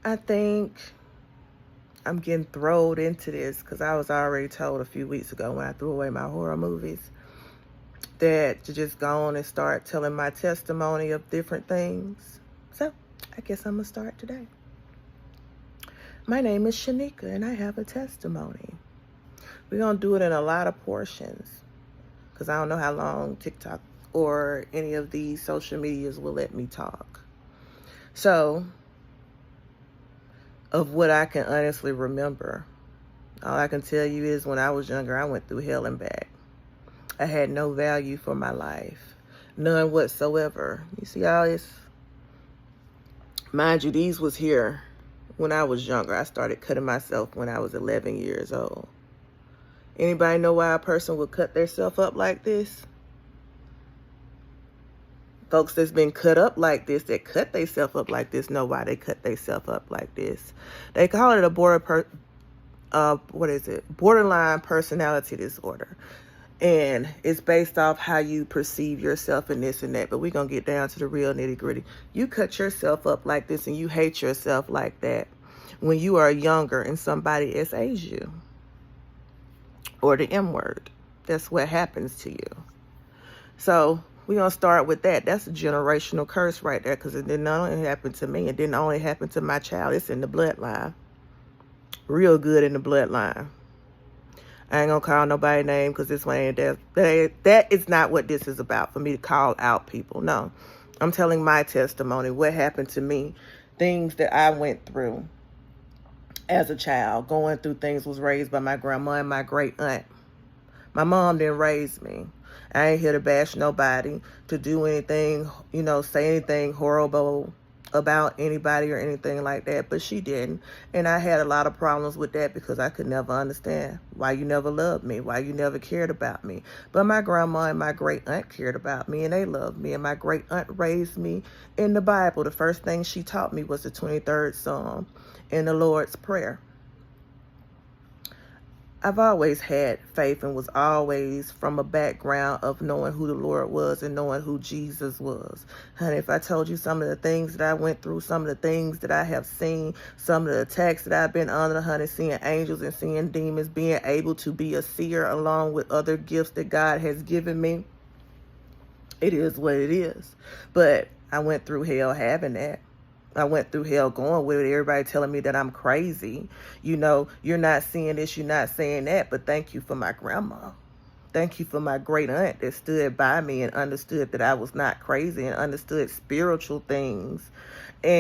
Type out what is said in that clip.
I think I'm getting thrown into this because I was already told a few weeks ago when I threw away my horror movies that to just go on and start telling my testimony of different things. So I guess I'm going to start today. My name is Shanika and I have a testimony. We're going to do it in a lot of portions because I don't know how long TikTok or any of these social medias will let me talk. So, of what I can honestly remember, all I can tell you is when I was younger, I went through hell and back. I had no value for my life, none whatsoever. You see all this? Mind you, these was here when I was younger. I started cutting myself when I was 11 years old. Anybody know why a person would cut themselves up like this? Folks that's been cut up like this, that cut themselves up like this, know why they cut themselves up like this. They call it a borderline personality disorder. And it's based off how you perceive yourself and this and that. But we're going to get down to the real nitty gritty. You cut yourself up like this and you hate yourself like that when you are younger and somebody SAs you. Or the M word. That's what happens to you. So we're going to start with that. That's a generational curse right there, because it didn't only happen to me. It didn't only happen to my child. It's in the bloodline. Real good in the bloodline. I ain't gonna call nobody name because this one ain't that is not what this is about, for me to call out people. No, I'm telling my testimony, what happened to me, things that I went through as a child, going through things, was raised by my grandma and my great aunt. My mom didn't raise me. I ain't here to bash nobody, to do anything, say anything horrible about anybody or anything like that, but she didn't. And I had a lot of problems with that because I could never understand why you never loved me, why you never cared about me. But my grandma and my great aunt cared about me and they loved me. And my great aunt raised me in the Bible. The first thing she taught me was the 23rd Psalm and the Lord's Prayer. I've always had faith and was always from a background of knowing who the Lord was and knowing who Jesus was. Honey, if I told you some of the things that I went through, some of the things that I have seen, some of the attacks that I've been under, honey, seeing angels and seeing demons, being able to be a seer along with other gifts that God has given me, it is what it is. But I went through hell having that. I went through hell going with it. Everybody telling me that I'm crazy. You're not seeing this, you're not saying that. But thank you for my grandma. Thank you for my great aunt that stood by me and understood that I was not crazy and understood spiritual things